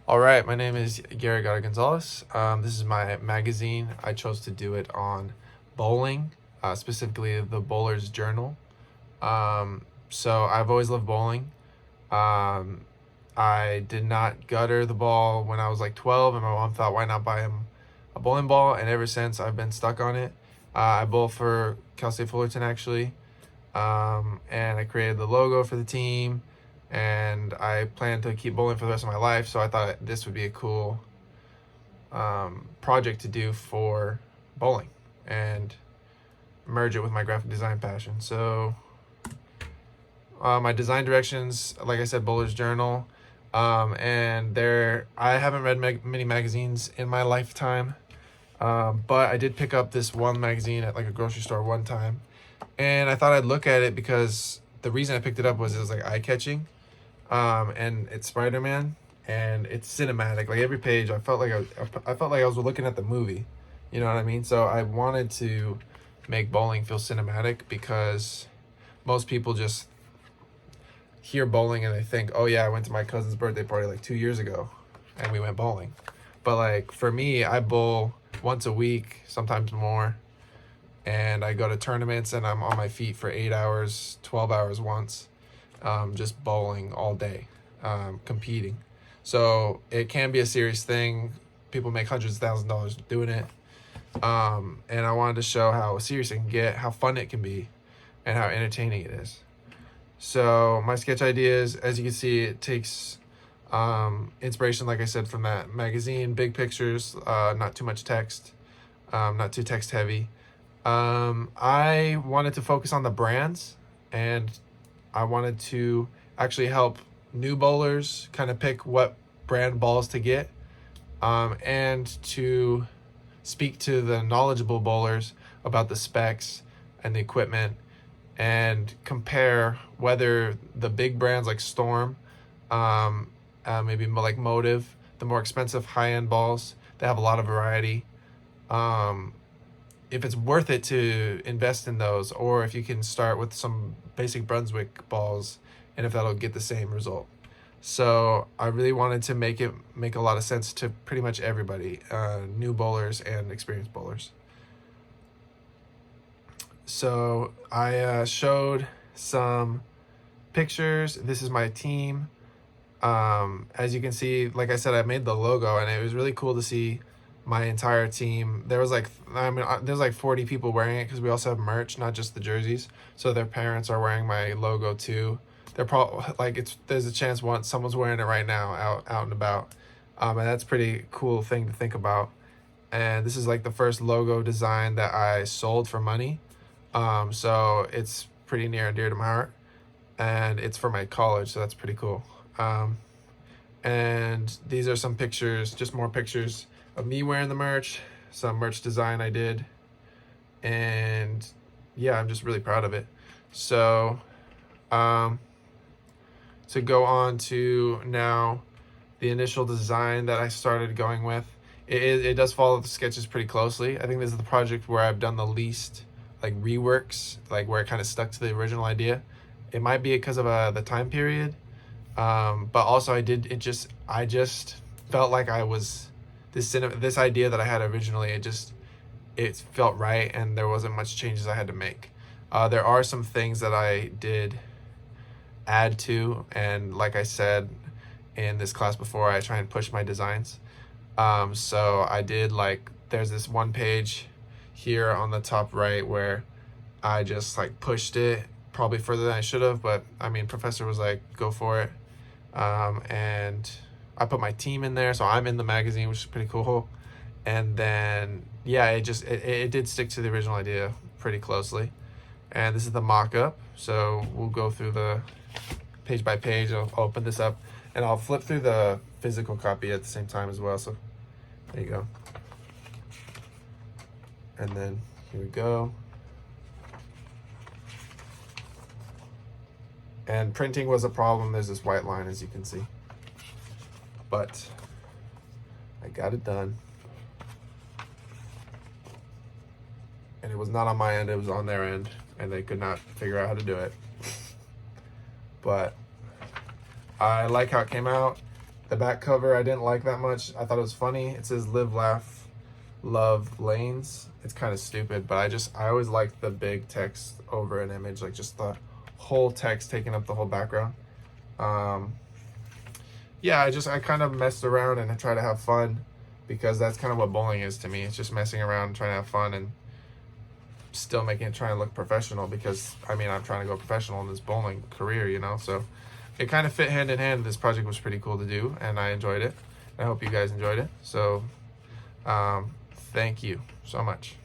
All right, my name is Gary Gara Gonzalez. This is my magazine. I chose to do it on bowling, specifically the Bowler's Journal. So I've always loved bowling. Um, I did not gutter the ball when I was like 12, and my mom thought, why not buy him a bowling ball? And ever since, I've been stuck on it. I bowl for Cal State Fullerton, actually, and I created the logo for the team, and I plan to keep bowling for the rest of my life. So I thought this would be a cool project to do for bowling and merge it with my graphic design passion. So my design directions, like I said, Bowler's Journal, and I haven't read many magazines in my lifetime, but I did pick up this one magazine at like a grocery store one time, and I thought I'd look at it because the reason I picked it up was it was like eye catching, and it's Spider-Man, and it's cinematic. Like every page, I felt like I was looking at the movie. You know what I mean? So I wanted to make bowling feel cinematic because most people just hear bowling and they think, oh yeah, I went to my cousin's birthday party like 2 years ago, and we went bowling. But like for me, I bowl once a week, sometimes more, and I go to tournaments and I'm on my feet for 8 hours, 12 hours once, just bowling all day, competing. So it can be a serious thing. People make hundreds of thousands of dollars doing it. And I wanted to show how serious it can get, how fun it can be, and how entertaining it is. So my sketch ideas, as you can see, it takes inspiration, like I said, from that magazine, big pictures, not too much text, not too text heavy. I wanted to focus on the brands, and I wanted to actually help new bowlers kind of pick what brand balls to get, and to speak to the knowledgeable bowlers about the specs and the equipment, and compare whether the big brands like Storm, maybe like Motive, the more expensive high-end balls, they have a lot of variety. If it's worth it to invest in those, or if you can start with some basic Brunswick balls, and if that'll get the same result. So I really wanted to make it make a lot of sense to pretty much everybody, new bowlers and experienced bowlers. So I showed some pictures. This is my team. As you can see, like I said, I made the logo, and it was really cool to see my entire team. There was like, there's like 40 people wearing it because we also have merch, not just the jerseys. So their parents are wearing my logo too. They're probably like, there's a chance someone's wearing it right now out and about. And that's a pretty cool thing to think about. And this is like the first logo design that I sold for money. So it's pretty near and dear to my heart, and it's for my college, so that's pretty cool. And these are some pictures, just more pictures of me wearing the merch, some merch design I did, and yeah, I'm just really proud of it. So to go on to now the initial design that I started going with, it does follow the sketches pretty closely. I think this is the project where I've done the least like reworks, like where it kind of stuck to the original idea. It might be because of the time period, but also I just felt like I was this idea that I had originally. It felt right, and there wasn't much changes I had to make. There are some things that I did add to, and like I said in this class before, I try and push my designs. So I did, like, there's this one page here on the top right where I just like pushed it probably further than I should have, but I mean, professor was like, go for it. And I put my team in there, so I'm in the magazine, which is pretty cool. And then yeah, it did stick to the original idea pretty closely. And this is the mock-up, so we'll go through the page by page. I'll open this up and I'll flip through the physical copy at the same time as well. So there you go. And then here we go. And printing was a problem. There's this white line, as you can see, but I got it done. And it was not on my end, it was on their end, and they could not figure out how to do it. But I like how it came out, The back cover I didn't like that much. I thought it was funny. It says live, laugh, love, lanes. It's kind of stupid, but I always like the big text over an image, like just the whole text taking up the whole background. Yeah, I kind of messed around and I try to have fun, because that's kind of what bowling is to me. It's just messing around, trying to have fun, and still making it try and look professional, because I mean, I'm trying to go professional in this bowling career, you know. So it kind of fit hand in hand. This project was pretty cool to do, and I enjoyed it. I hope you guys enjoyed it. So thank you so much.